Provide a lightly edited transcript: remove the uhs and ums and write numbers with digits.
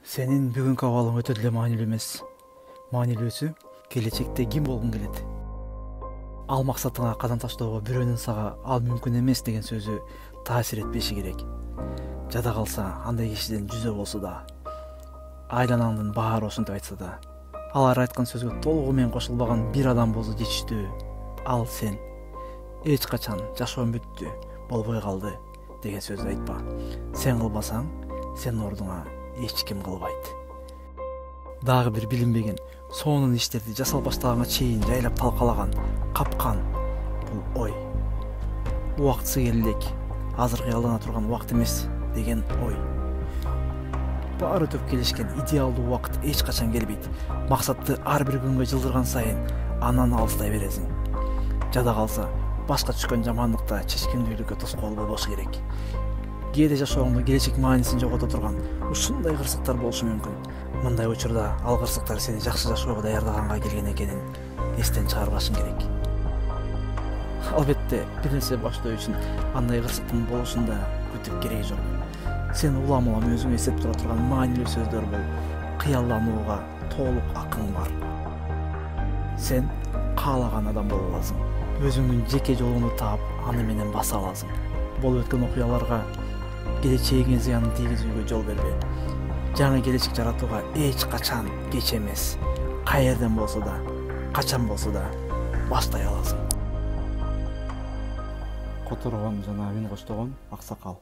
Сенин бүгүнкү абалың өтө деле маанилүү эмес. Маанилүүсү келечекте ким болгуң келет. Ал максатыңа кадам таштоого бирөөнүн сага ал мүмкүн эмес деген сөзү таасир этпеши керек. Жада калса андай кишиден жүзөө болсо да, айланаңдын баары ошентип айтса да, алар айткан сөзгө толугу менен кошулбаган бир адам болсо жетиштүү. Ал сен. Эч качан жашоом бүттү, болбой калды деген сөздү айтпа. Сен кылбасаң, сенин ордуңа эч ким кылбайт. Дагы бир билинбеген, сонун иштерди жасал баштаганга чейин жайлап талкалаган, капкан бул ой. Убактысы келелек, азыр кыялдана турган убакыт эмес деген ой. Баары өтүп келишкен идеалдуу убакыт эч качан келбейт. Максатты ар бир күнгө жылдырган сайын анан алыстай бересиң. Жада калса, башка түшкөн жамандыкта чечкиндүүлүккө тоскоол болбошу керек. Кээде жашооңдо келечек маанисин жогото турган ушундай кырсыктар болушу мүмкүн. Мындай учурда ал кырсыктар сени жакшы жашоого даярдаганга келген экенин эстен чыгарбашың керек. Албетте, бир нерсе баштоо үчүн андай кырсыктын болушун да күтүп кереги жок. Сен улам өзүңө эстеп тура турган маанилүү сөздөр бол, кыялданууга толук акың бар. Сен каалаган адам боло аласың. Өзүңдүн жеке жолуңду таап, аны менен баса аласың. Болуп өткөн окуяларга келечегиңе зыянын тийгизүүгө жол бербе. Жаңы келечек жаратууга эч качан кеч эмес. Каерден болсо да, качан болсо да баштай аласың. Которгон жана Амин коштогон Аксакал.